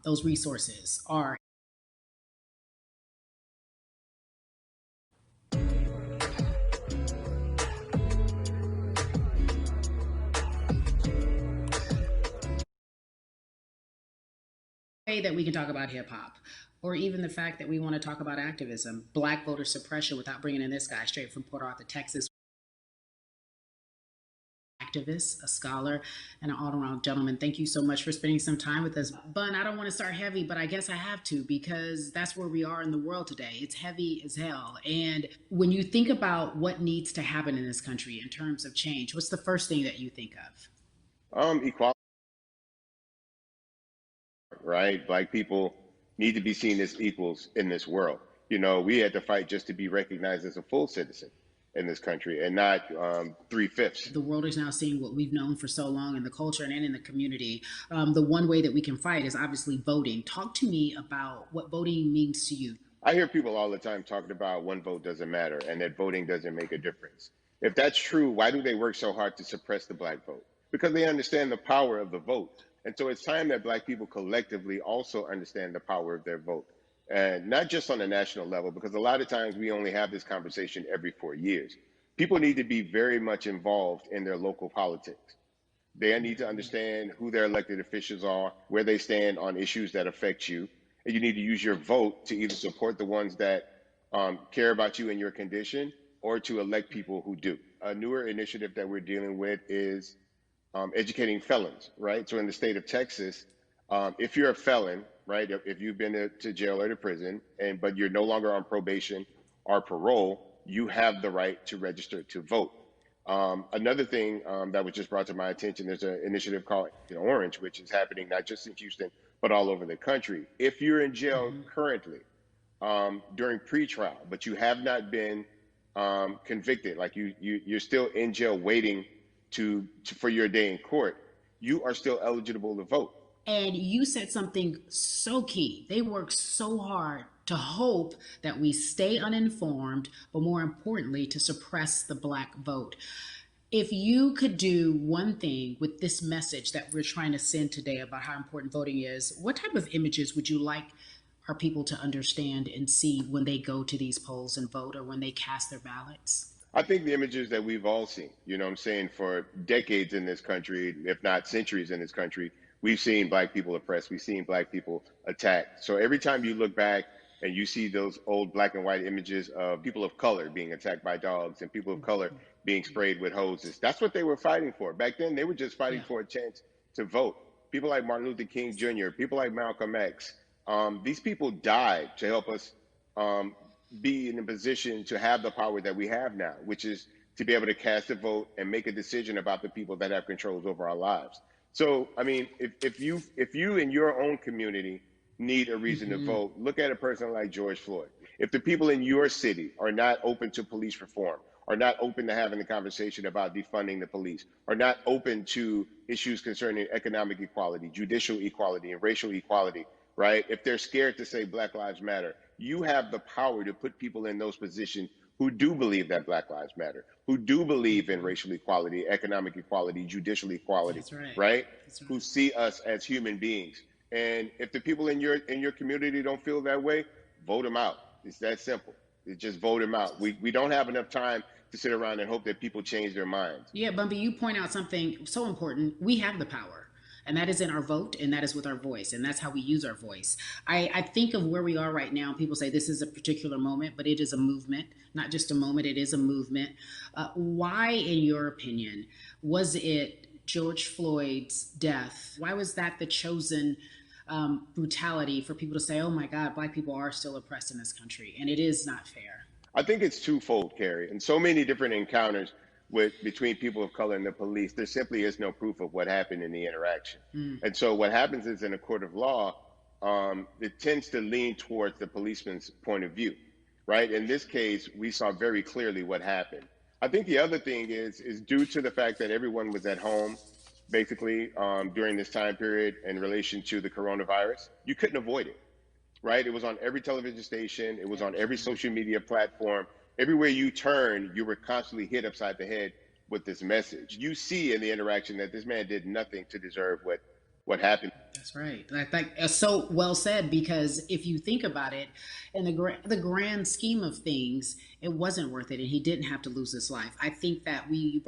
those resources are. Way that we can talk about hip hop, or even the fact that we want to talk about activism, black voter suppression, without bringing in this guy straight from Port Arthur, Texas. Activist, a scholar, and an all-around gentleman. Thank you so much for spending some time with us. Bun, I don't want to start heavy, but I guess I have to, because that's where we are in the world today. It's heavy as hell. And when you think about what needs to happen in this country in terms of change, what's the first thing that you think of? Equality, right? Black people need to be seen as equals in this world. You know, we had to fight just to be recognized as a full citizen in this country and not three-fifths. The world is now seeing what we've known for so long in the culture and in the community. The one way that we can fight is obviously voting. Talk to me about what voting means to you. I hear people all the time talking about one vote doesn't matter and that voting doesn't make a difference. If that's true, why do they work so hard to suppress the black vote? Because they understand the power of the vote. And so it's time that black people collectively also understand the power of their vote. And not just on a national level, because a lot of times we only have this conversation every 4 years. People need to be very much involved in their local politics. They need to understand who their elected officials are, where they stand on issues that affect you. And you need to use your vote to either support the ones that care about you and your condition, or to elect people who do. A newer initiative that we're dealing with is educating felons, right? So in the state of Texas, if you're a felon, right, if you've been to jail or to prison, but you're no longer on probation or parole, you have the right to register to vote. Another thing that was just brought to my attention, there's an initiative called Orange, which is happening not just in Houston, but all over the country. If you're in jail currently during pretrial, but you have not been convicted, like you're still in jail waiting for your day in court, you are still eligible to vote. And you said something so key. They work so hard to hope that we stay uninformed, but more importantly, to suppress the black vote. If you could do one thing with this message that we're trying to send today about how important voting is, what type of images would you like our people to understand and see when they go to these polls and vote, or when they cast their ballots? I think the images that we've all seen, you know what I'm saying, for decades in this country, if not centuries in this country, we've seen black people oppressed. We've seen black people attacked. So every time you look back and you see those old black and white images of people of color being attacked by dogs and people of color being sprayed with hoses, that's what they were fighting for. Back then, they were just fighting for a chance to vote. People like Martin Luther King Jr., people like Malcolm X, these people died to help us be in a position to have the power that we have now, which is to be able to cast a vote and make a decision about the people that have controls over our lives. So, I mean, if you in your own community need a reason to vote, look at a person like George Floyd. If the people in your city are not open to police reform, are not open to having the conversation about defunding the police, are not open to issues concerning economic equality, judicial equality, and racial equality, right? If they're scared to say Black Lives Matter, you have the power to put people in those positions who do believe that Black Lives Matter, who do believe in racial equality, economic equality, judicial equality, That's right. right? That's right. Who see us as human beings. And if the people in your community don't feel that way, vote them out. It's that simple. It's just vote them out. We don't have enough time to sit around and hope that people change their minds. Yeah, Bumpy, you point out something so important. We have the power. And that is in our vote, and that is with our voice, and that's how we use our voice. I think of where we are right now. People say this is a particular moment, but it is a movement, not just a moment, it is a movement. Why, in your opinion, was it George Floyd's death? Why was that the chosen brutality for people to say, oh my God, Black people are still oppressed in this country, and it is not fair? I think it's twofold, Carrie, and so many different encounters between people of color and the police, there simply is no proof of what happened in the interaction. And so what happens is, in a court of law, it tends to lean towards the policeman's point of view, right? In this case, we saw very clearly what happened. I think the other thing is due to the fact that everyone was at home, basically, during this time period in relation to the coronavirus. You couldn't avoid it, right? It was on every television station. It was on every social media platform. Everywhere you turn, you were constantly hit upside the head with this message. You see in the interaction that this man did nothing to deserve what happened. That's right. So well said, because if you think about it, in the grand scheme of things, it wasn't worth it, and he didn't have to lose his life. I think that you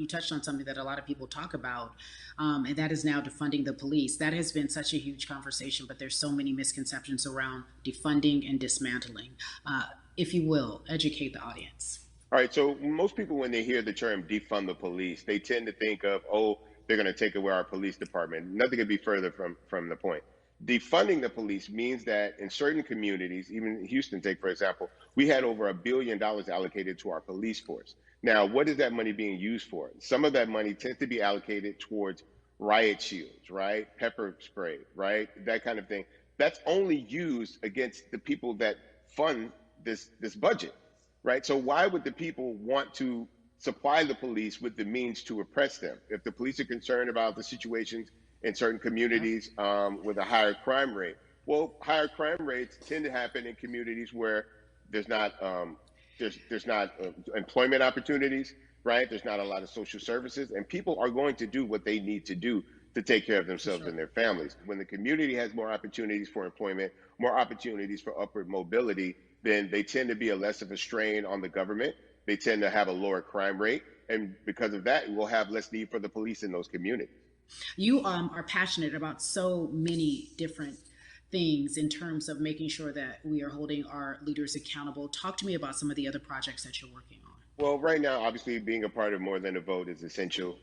touched on something that a lot of people talk about, and that is now defunding the police. That has been such a huge conversation, but there's so many misconceptions around defunding and dismantling. If you will, educate the audience. All right, so most people, when they hear the term defund the police, they tend to think of, oh, they're going to take away our police department. Nothing could be further from the point. Defunding the police means that in certain communities, even Houston, take for example, we had over $1 billion allocated to our police force. Now, what is that money being used for? Some of that money tends to be allocated towards riot shields, right? Pepper spray, right? That kind of thing. That's only used against the people that fund this budget, right? So why would the people want to supply the police with the means to oppress them? If the police are concerned about the situations in certain communities with a higher crime rate, well, higher crime rates tend to happen in communities where there's not employment opportunities, right? There's not a lot of social services, and people are going to do what they need to do to take care of themselves and their families. When the community has more opportunities for employment, more opportunities for upward mobility, then they tend to be less of a strain on the government. They tend to have a lower crime rate. And because of that, we'll have less need for the police in those communities. You are passionate about so many different things in terms of making sure that we are holding our leaders accountable. Talk to me about some of the other projects that you're working on. Well, right now, obviously, being a part of More Than a Vote is essential.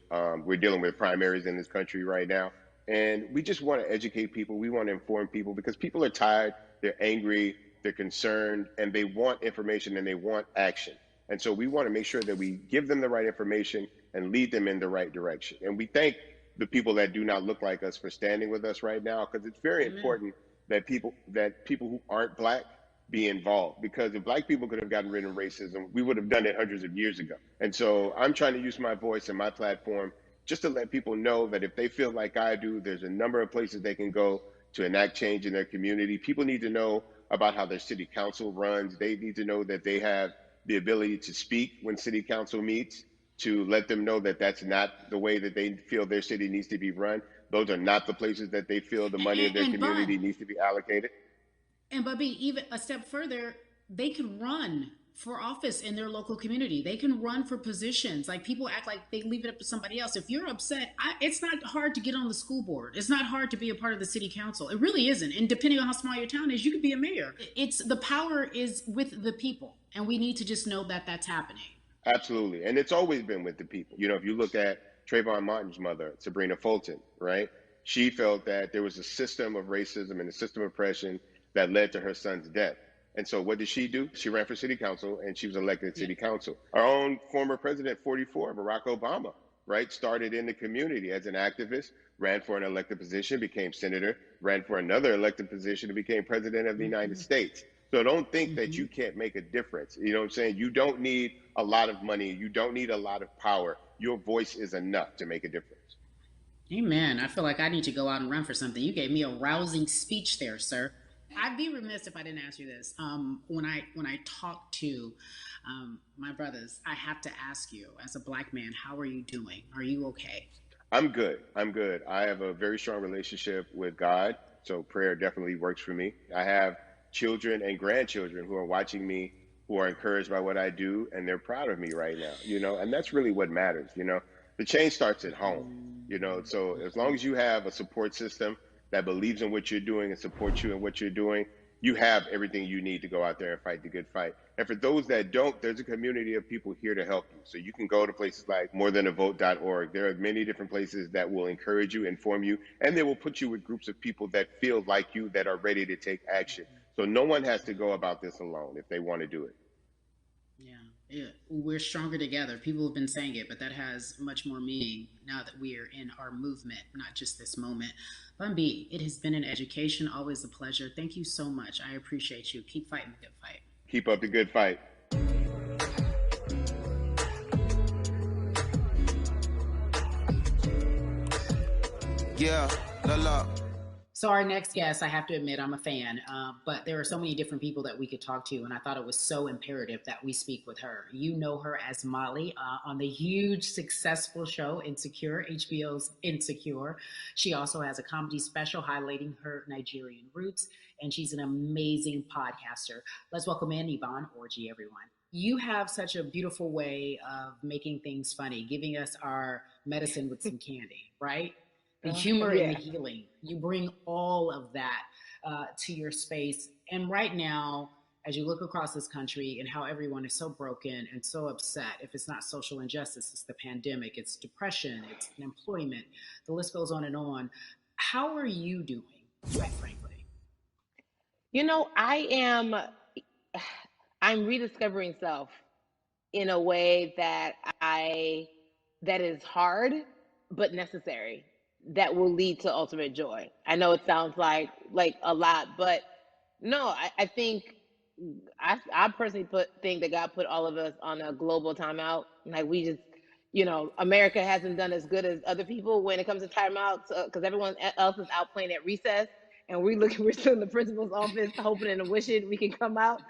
We're dealing with primaries in this country right now. And we just want to educate people. We want to inform people because people are tired, they're angry, they're concerned, and they want information and they want action. And so we want to make sure that we give them the right information and lead them in the right direction. And we thank the people that do not look like us for standing with us right now, because it's very important that people who aren't Black be involved. Because if Black people could have gotten rid of racism, we would have done it hundreds of years ago. And so I'm trying to use my voice and my platform just to let people know that if they feel like I do, there's a number of places they can go to enact change in their community. People need to know about how their city council runs. They need to know that they have the ability to speak when city council meets, to let them know that that's not the way that they feel their city needs to be run. Those are not the places that they feel the money of their community needs to be allocated. And Bubby, even a step further, they can run for office in their local community. They can run for positions. Like, people act like they leave it up to somebody else. If you're upset, it's not hard to get on the school board. It's not hard to be a part of the city council. It really isn't. And depending on how small your town is, you could be a mayor. It's the power is with the people. And we need to just know that that's happening. Absolutely. And it's always been with the people. You know, if you look at Trayvon Martin's mother, Sabrina Fulton, right? She felt that there was a system of racism and a system of oppression that led to her son's death. And so what did she do? She ran for city council and she was elected to city council. Our own former president, 44, Barack Obama, right, started in the community as an activist, ran for an elected position, became senator, ran for another elected position and became president of the United States. So don't think that you can't make a difference. You know what I'm saying? You don't need a lot of money. You don't need a lot of power. Your voice is enough to make a difference. Amen. I feel like I need to go out and run for something. You gave me a rousing speech there, sir. I'd be remiss if I didn't ask you this. When I talk to my brothers, I have to ask you, as a Black man, how are you doing? Are you okay? I'm good. I'm good. I have a very strong relationship with God, so prayer definitely works for me. I have children and grandchildren who are watching me, who are encouraged by what I do, and they're proud of me right now, you know, and that's really what matters, you know. The change starts at home, you know, so as long as you have a support system that believes in what you're doing and supports you in what you're doing, you have everything you need to go out there and fight the good fight. And for those that don't, there's a community of people here to help you. So you can go to places like morethanavote.org. There are many different places that will encourage you, inform you, and they will put you with groups of people that feel like you, that are ready to take action. So no one has to go about this alone if they want to do it. Yeah, we're stronger together. People have been saying it, but that has much more meaning now that we are in our movement, not just this moment. Bumby, it has been an education, always a pleasure. Thank you so much. I appreciate you. Keep fighting the good fight. Keep up the good fight. Yeah, la la. So our next guest, I have to admit, I'm a fan, but there are so many different people that we could talk to, and I thought it was so imperative that we speak with her. You know her as Molly on the huge, successful show Insecure, HBO's Insecure. She also has a comedy special highlighting her Nigerian roots, and she's an amazing podcaster. Let's welcome in Yvonne Orji, everyone. You have such a beautiful way of making things funny, giving us our medicine with some candy, right? The humor and the Yeah. healing. You bring all of that to your space. And right now, as you look across this country and how everyone is so broken and so upset, if it's not social injustice, it's the pandemic, it's depression, it's unemployment, the list goes on and on. How are you doing, quite frankly? I am I'm rediscovering self in a way I that is hard but necessary, that will lead to ultimate joy. I know it sounds like a lot, but no, I think I personally think that God put all of us on a global timeout. Like we just, America hasn't done as good as other people when it comes to timeouts, because everyone else is out playing at recess, and we're still in the principal's office hoping and wishing we can come out.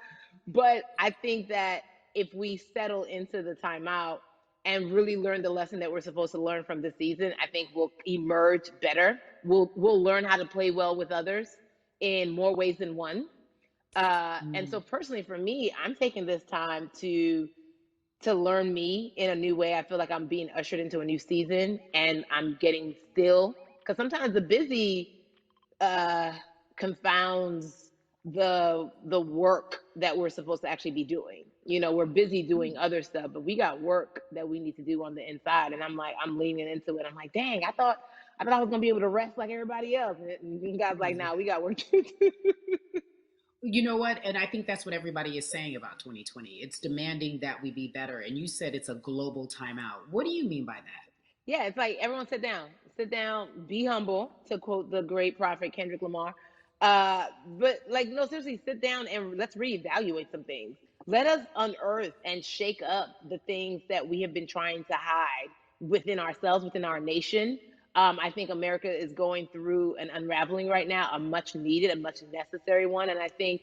But I think that if we settle into the timeout and really learn the lesson that we're supposed to learn from this season, I think we'll emerge better. We'll learn how to play well with others in more ways than one. And Mm. so personally for me, I'm taking this time to learn me in a new way. I feel like I'm being ushered into a new season, and I'm getting still, because sometimes the busy uh, confounds the work that we're supposed to actually be doing. We're busy doing other stuff, but we got work that we need to do on the inside. And I'm leaning into it. I'm like, dang, I thought I was gonna be able to rest like everybody else. And God's like, nah, we got work to do. You know what? And I think that's what everybody is saying about 2020. It's demanding that we be better. And you said it's a global timeout. What do you mean by that? Yeah, it's like everyone sit down, be humble, to quote the great prophet Kendrick Lamar. But like, no, seriously, sit down and let's reevaluate some things. Let us unearth and shake up the things that we have been trying to hide within ourselves, within our nation. I think America is going through an unraveling right now, a much needed, a much necessary one. And I think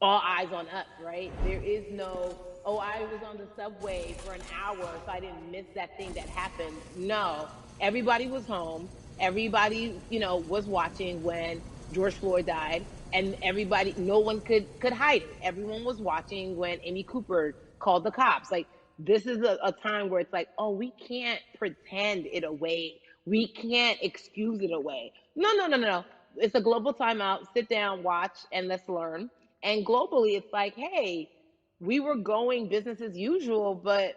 all eyes on us, right? There is no, oh, I was on the subway for an hour, so I didn't miss that thing that happened. No, everybody was home. Everybody, was watching when George Floyd died, and everybody, no one could hide it. Everyone was watching when Amy Cooper called the cops. Like, this is a time where it's like, oh, we can't pretend it away. We can't excuse it away. No, no, no, no, no. It's a global timeout. Sit down, watch, and let's learn. And globally, it's like, hey, we were going business as usual, but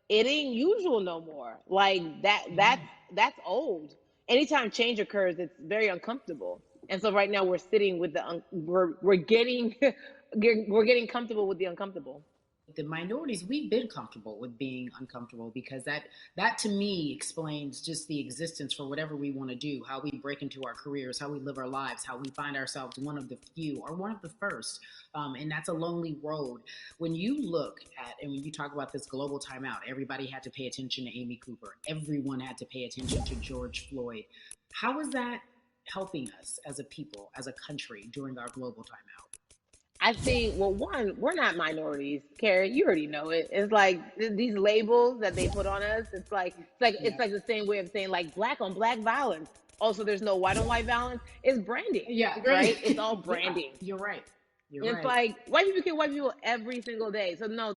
it ain't usual no more. Like that, Yeah. that's old. Anytime change occurs, it's very uncomfortable. And so right now we're sitting with we're getting we're getting comfortable with the uncomfortable. The minorities, we've been comfortable with being uncomfortable because that to me explains just the existence for whatever we want to do, how we break into our careers, how we live our lives, how we find ourselves one of the few or one of the first. And that's a lonely road. When you look at and when you talk about this global timeout, everybody had to pay attention to Amy Cooper, everyone had to pay attention to George Floyd. How is that helping us as a people, as a country during our global timeout? I think, well, one, we're not minorities, Carrie. You already know it. It's like these labels that they put on us. It's Yeah. like the same way of saying like black on black violence. Also, there's no white on white violence. It's branding, Yeah, right? It's great. All Yeah, branding. you're right. You're It's right. like white people kill white people every single day. So no,